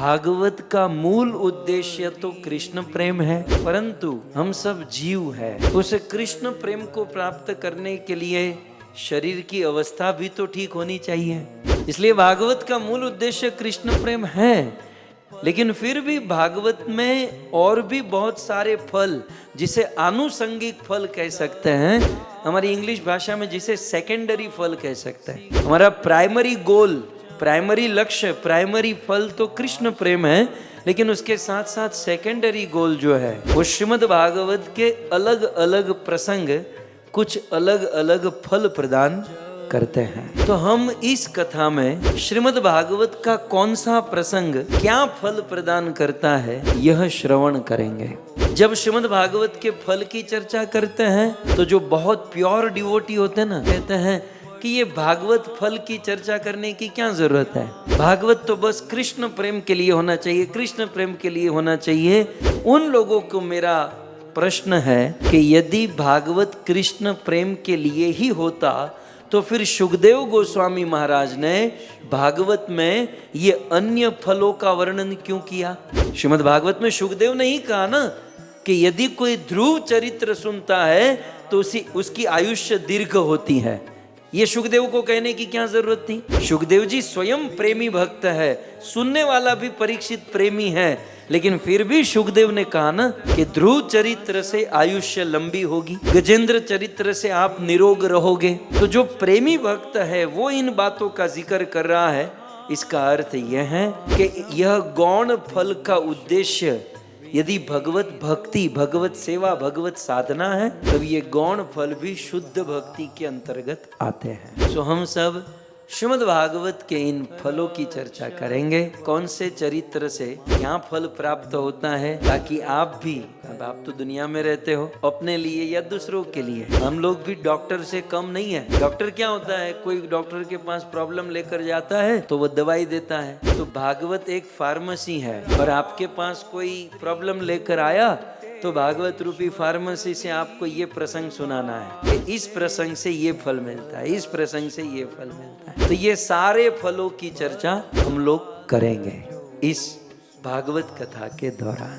भागवत का मूल उद्देश्य तो कृष्ण प्रेम है, परंतु हम सब जीव है। उस कृष्ण प्रेम को प्राप्त करने के लिए शरीर की अवस्था भी तो ठीक होनी चाहिए। इसलिए भागवत का मूल उद्देश्य कृष्ण प्रेम है, लेकिन फिर भी भागवत में और भी बहुत सारे फल, जिसे आनुषंगिक फल कह सकते हैं, हमारी इंग्लिश भाषा में जिसे सेकेंडरी फल कह सकते हैं। हमारा प्राइमरी गोल, प्राइमरी लक्ष्य, प्राइमरी फल तो कृष्ण प्रेम है, लेकिन उसके साथ साथ सेकेंडरी गोल जो है वो श्रीमद् भागवत के अलग अलग प्रसंग कुछ अलग अलग फल प्रदान करते हैं। तो हम इस कथा में श्रीमद् भागवत का कौन सा प्रसंग क्या फल प्रदान करता है यह श्रवण करेंगे। जब श्रीमद् भागवत के फल की चर्चा करते हैं तो जो बहुत प्योर डिवोटी होते हैं ना, कहते हैं कि ये भागवत फल की चर्चा करने की क्या जरूरत है, भागवत तो बस कृष्ण प्रेम के लिए होना चाहिए, कृष्ण प्रेम के लिए होना चाहिए। उन लोगों को मेरा प्रश्न है कि यदि भागवत कृष्ण प्रेम के लिए ही होता तो फिर शुकदेव गोस्वामी महाराज ने भागवत में ये अन्य फलों का वर्णन क्यों किया। श्रीमद् भागवत में शुकदेव ने ही कहा ना कि यदि कोई ध्रुव चरित्र सुनता है तो उसकी आयुष्य दीर्घ होती है। ये शुकदेव को कहने की क्या जरूरत थी। शुकदेव जी स्वयं प्रेमी भक्त है, सुनने वाला भी परीक्षित प्रेमी है, लेकिन फिर भी शुकदेव ने कहा ना कि ध्रुव चरित्र से आयुष्य लंबी होगी, गजेंद्र चरित्र से आप निरोग रहोगे। तो जो प्रेमी भक्त है वो इन बातों का जिक्र कर रहा है। इसका अर्थ यह है कि यह गौण फल का उद्देश्य यदि भगवत भक्ति, भगवत सेवा, भगवत साधना है, तब ये गौण फल भी शुद्ध भक्ति के अंतर्गत आते हैं। तो हम सब श्रीमद् भागवत के इन फलों की चर्चा करेंगे, कौन से चरित्र से क्या फल प्राप्त होता है, ताकि आप भी, अब आप तो दुनिया में रहते हो, अपने लिए या दूसरों के लिए, हम लोग भी डॉक्टर से कम नहीं है। डॉक्टर क्या होता है, कोई डॉक्टर के पास प्रॉब्लम लेकर जाता है तो वो दवाई देता है। तो भागवत एक फार्मेसी है, और आपके पास कोई प्रॉब्लम लेकर आया तो भागवत रूपी फार्मेसी से आपको ये प्रसंग सुनाना है कि इस प्रसंग से ये फल मिलता है, इस प्रसंग से ये फल मिलता है। तो ये सारे फलों की चर्चा हम लोग करेंगे इस भागवत कथा के दौरान।